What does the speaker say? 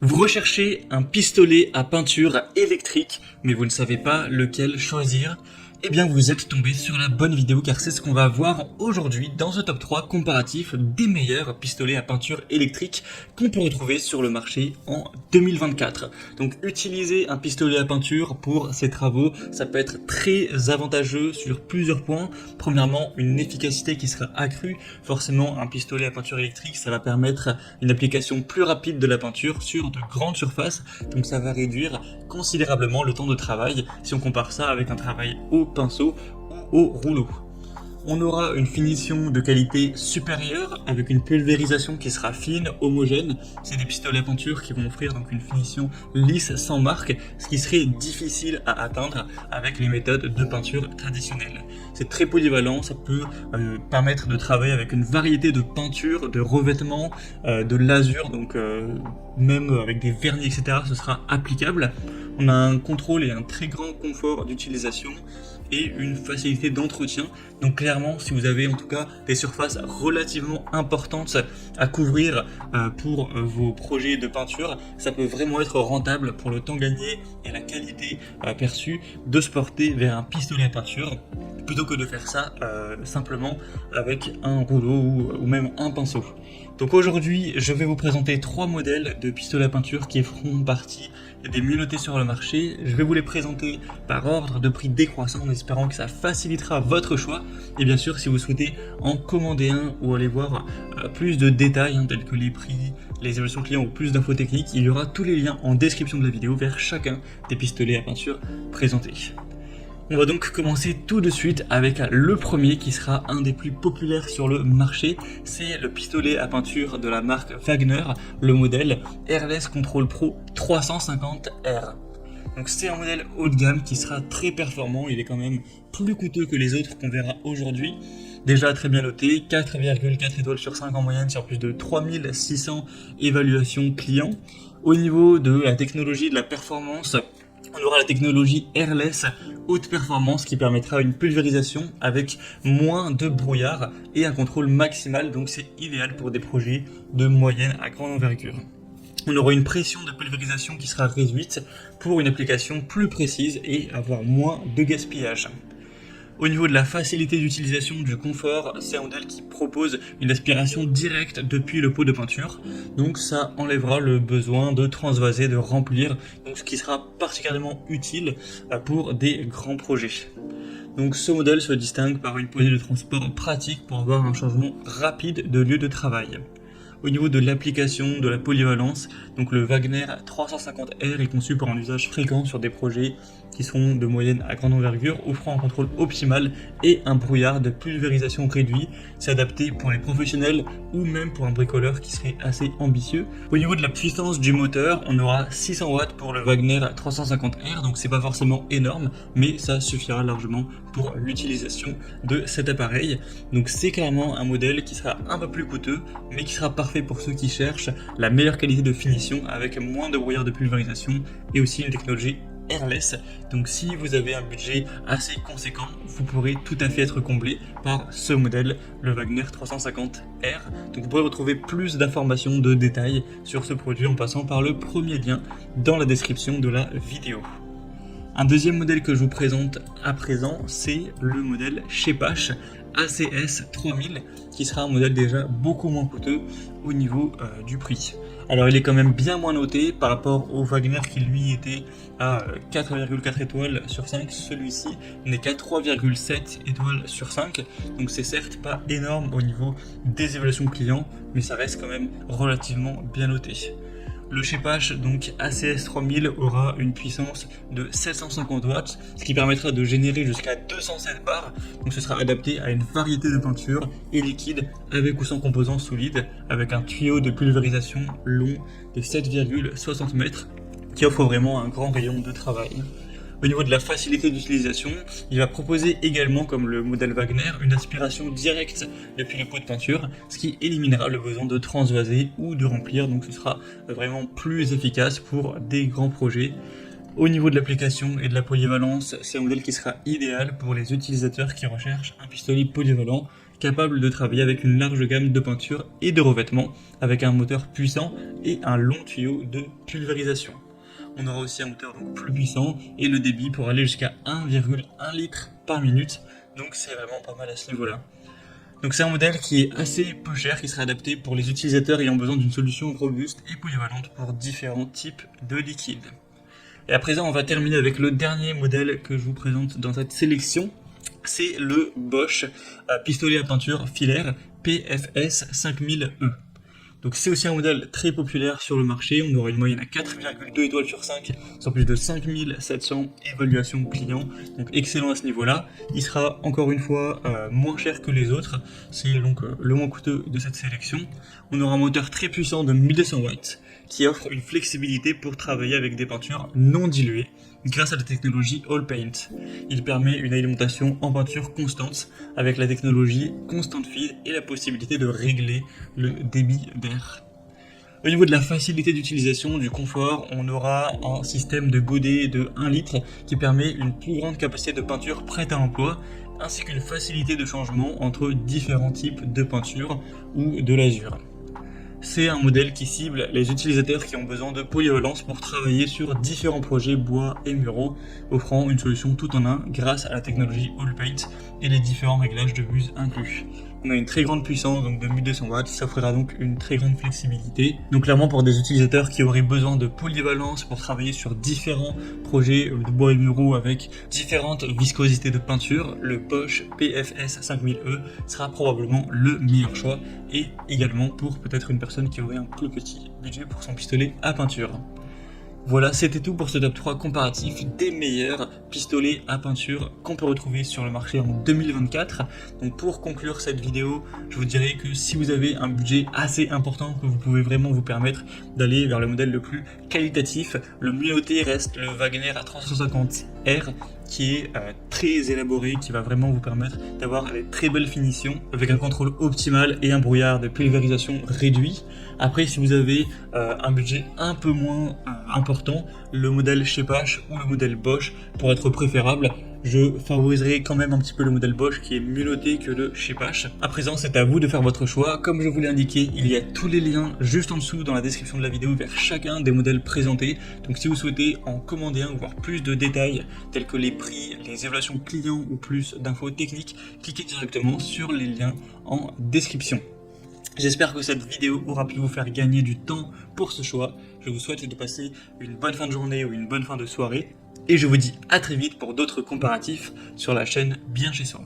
Vous recherchez un pistolet à peinture électrique, mais vous ne savez pas lequel choisir? Eh bien vous êtes tombé sur la bonne vidéo car c'est ce qu'on va voir aujourd'hui dans ce top 3 comparatif des meilleurs pistolets à peinture électrique qu'on peut retrouver sur le marché en 2024. Donc utiliser un pistolet à peinture pour ces travaux, ça peut être très avantageux sur plusieurs points. Premièrement, une efficacité qui sera accrue. Forcément, un pistolet à peinture électrique, ça va permettre une application plus rapide de la peinture sur de grandes surfaces. Donc ça va réduire considérablement le temps de travail si on compare ça avec un travail au pinceau ou au rouleau. On aura une finition de qualité supérieure avec une pulvérisation qui sera fine, homogène. C'est des pistolets à peinture qui vont offrir donc une finition lisse sans marque, ce qui serait difficile à atteindre avec les méthodes de peinture traditionnelles. C'est très polyvalent, ça peut permettre de travailler avec une variété de peintures, de revêtements, de lasures, donc même avec des vernis, etc. ce sera applicable. On a un contrôle et un très grand confort d'utilisation et une facilité d'entretien. Donc clairement, si vous avez en tout cas des surfaces relativement importantes à couvrir pour vos projets de peinture, ça peut vraiment être rentable pour le temps gagné et la qualité perçue de se porter vers un pistolet à peinture plutôt que de faire ça simplement avec un rouleau ou même un pinceau. Donc aujourd'hui, je vais vous présenter 3 modèles de pistolets à peinture qui feront partie des mieux notés sur le marché. Je vais vous les présenter par ordre de prix décroissant en espérant que ça facilitera votre choix. Et bien sûr, si vous souhaitez en commander un ou aller voir plus de détails tels que les prix, les évolutions clients ou plus d'infos techniques, il y aura tous les liens en description de la vidéo vers chacun des pistolets à peinture présentés. On va donc commencer tout de suite avec le premier qui sera un des plus populaires sur le marché. C'est le pistolet à peinture de la marque Wagner, le modèle Airless Control Pro 350R. Donc c'est un modèle haut de gamme qui sera très performant, il est quand même plus coûteux que les autres qu'on verra aujourd'hui. Déjà très bien noté, 4,4 étoiles sur 5 en moyenne sur plus de 3600 évaluations clients. Au niveau de la technologie, de la performance, on aura la technologie Airless haute performance qui permettra une pulvérisation avec moins de brouillard et un contrôle maximal, donc c'est idéal pour des projets de moyenne à grande envergure. On aura une pression de pulvérisation qui sera réduite pour une application plus précise et avoir moins de gaspillage. Au niveau de la facilité d'utilisation, du confort, c'est un modèle qui propose une aspiration directe depuis le pot de peinture. Donc ça enlèvera le besoin de transvaser, de remplir, donc ce qui sera particulièrement utile pour des grands projets. Donc ce modèle se distingue par une poignée de transport pratique pour avoir un changement rapide de lieu de travail. Au niveau de l'application, de la polyvalence, donc le Wagner 350R est conçu pour un usage fréquent sur des projets qui seront de moyenne à grande envergure, offrant un contrôle optimal et un brouillard de pulvérisation réduit. C'est adapté pour les professionnels ou même pour un bricoleur qui serait assez ambitieux. Au niveau de la puissance du moteur, on aura 600 watts pour le Wagner 350R, donc c'est pas forcément énorme, mais ça suffira largement pour l'utilisation de cet appareil. Donc c'est clairement un modèle qui sera un peu plus coûteux, mais qui sera parfait pour ceux qui cherchent la meilleure qualité de finition avec moins de brouillard de pulvérisation et aussi une technologie Airless. Donc si vous avez un budget assez conséquent, vous pourrez tout à fait être comblé par ce modèle, le Wagner 350R. Donc vous pourrez retrouver plus d'informations, de détails sur ce produit en passant par le premier lien dans la description de la vidéo. Un deuxième modèle que je vous présente à présent, c'est le modèle Chepash ACS 3000 qui sera un modèle déjà beaucoup moins coûteux au niveau du prix. Alors il est quand même bien moins noté par rapport au Wagner qui lui était à 4,4 étoiles sur 5, celui-ci n'est qu'à 3,7 étoiles sur 5, donc c'est certes pas énorme au niveau des évaluations clients, mais ça reste quand même relativement bien noté. Le Chepash, donc ACS 3000, aura une puissance de 750 watts, ce qui permettra de générer jusqu'à 207 bars. Donc ce sera adapté à une variété de peintures et liquides avec ou sans composants solides, avec un tuyau de pulvérisation long de 7,60 mètres qui offre vraiment un grand rayon de travail. Au niveau de la facilité d'utilisation, il va proposer également, comme le modèle Wagner, une aspiration directe depuis le pot de peinture, ce qui éliminera le besoin de transvaser ou de remplir, donc ce sera vraiment plus efficace pour des grands projets. Au niveau de l'application et de la polyvalence, c'est un modèle qui sera idéal pour les utilisateurs qui recherchent un pistolet polyvalent capable de travailler avec une large gamme de peintures et de revêtements, avec un moteur puissant et un long tuyau de pulvérisation. On aura aussi un moteur donc plus puissant et le débit pour aller jusqu'à 1,1 litre par minute, donc c'est vraiment pas mal à ce niveau-là. Donc c'est un modèle qui est assez peu cher, qui sera adapté pour les utilisateurs ayant besoin d'une solution robuste et polyvalente pour différents types de liquides. Et à présent, on va terminer avec le dernier modèle que je vous présente dans cette sélection. C'est le Bosch pistolet à peinture filaire PFS 5000E. Donc c'est aussi un modèle très populaire sur le marché, on aura une moyenne à 4,2 étoiles sur 5 sur plus de 5700 évaluations clients, donc excellent à ce niveau-là. Il sera encore une fois moins cher que les autres, c'est donc le moins coûteux de cette sélection. On aura un moteur très puissant de 1200 watts qui offre une flexibilité pour travailler avec des peintures non diluées grâce à la technologie All Paint. Il permet une alimentation en peinture constante avec la technologie Constant Feed et la possibilité de régler le débit d'air. Au niveau de la facilité d'utilisation, du confort, on aura un système de godet de 1 litre qui permet une plus grande capacité de peinture prête à l'emploi ainsi qu'une facilité de changement entre différents types de peinture ou de lasure. C'est un modèle qui cible les utilisateurs qui ont besoin de polyvalence pour travailler sur différents projets bois et muraux, offrant une solution tout en un grâce à la technologie All Paint et les différents réglages de buse inclus. On a une très grande puissance, donc de 1200 watts, ça offrira donc une très grande flexibilité. Donc clairement pour des utilisateurs qui auraient besoin de polyvalence pour travailler sur différents projets de bois et muraux avec différentes viscosités de peinture, le Bosch PFS 5000E sera probablement le meilleur choix, et également pour peut-être une personne qui aurait un plus petit budget pour son pistolet à peinture. Voilà, c'était tout pour ce top 3 comparatif des meilleurs pistolets à peinture qu'on peut retrouver sur le marché en 2024. Donc pour conclure cette vidéo, je vous dirais que si vous avez un budget assez important, que vous pouvez vraiment vous permettre d'aller vers le modèle le plus qualitatif, le mieux noté reste le Wagener A350R qui est très élaboré, qui va vraiment vous permettre d'avoir des très belles finitions avec un contrôle optimal et un brouillard de pulvérisation réduit. Après, si vous avez un budget un peu moins important, le modèle Schepasch ou le modèle Bosch pourrait être préférable. Je favoriserai quand même un petit peu le modèle Bosch qui est mieux noté que le Schepasch. À présent, c'est à vous de faire votre choix. Comme je vous l'ai indiqué, il y a tous les liens juste en dessous dans la description de la vidéo vers chacun des modèles présentés. Donc si vous souhaitez en commander un ou voir plus de détails tels que les prix, les évaluations clients ou plus d'infos techniques, cliquez directement sur les liens en description. J'espère que cette vidéo aura pu vous faire gagner du temps pour ce choix. Je vous souhaite de passer une bonne fin de journée ou une bonne fin de soirée. Et je vous dis à très vite pour d'autres comparatifs sur la chaîne Bien Chez Soi.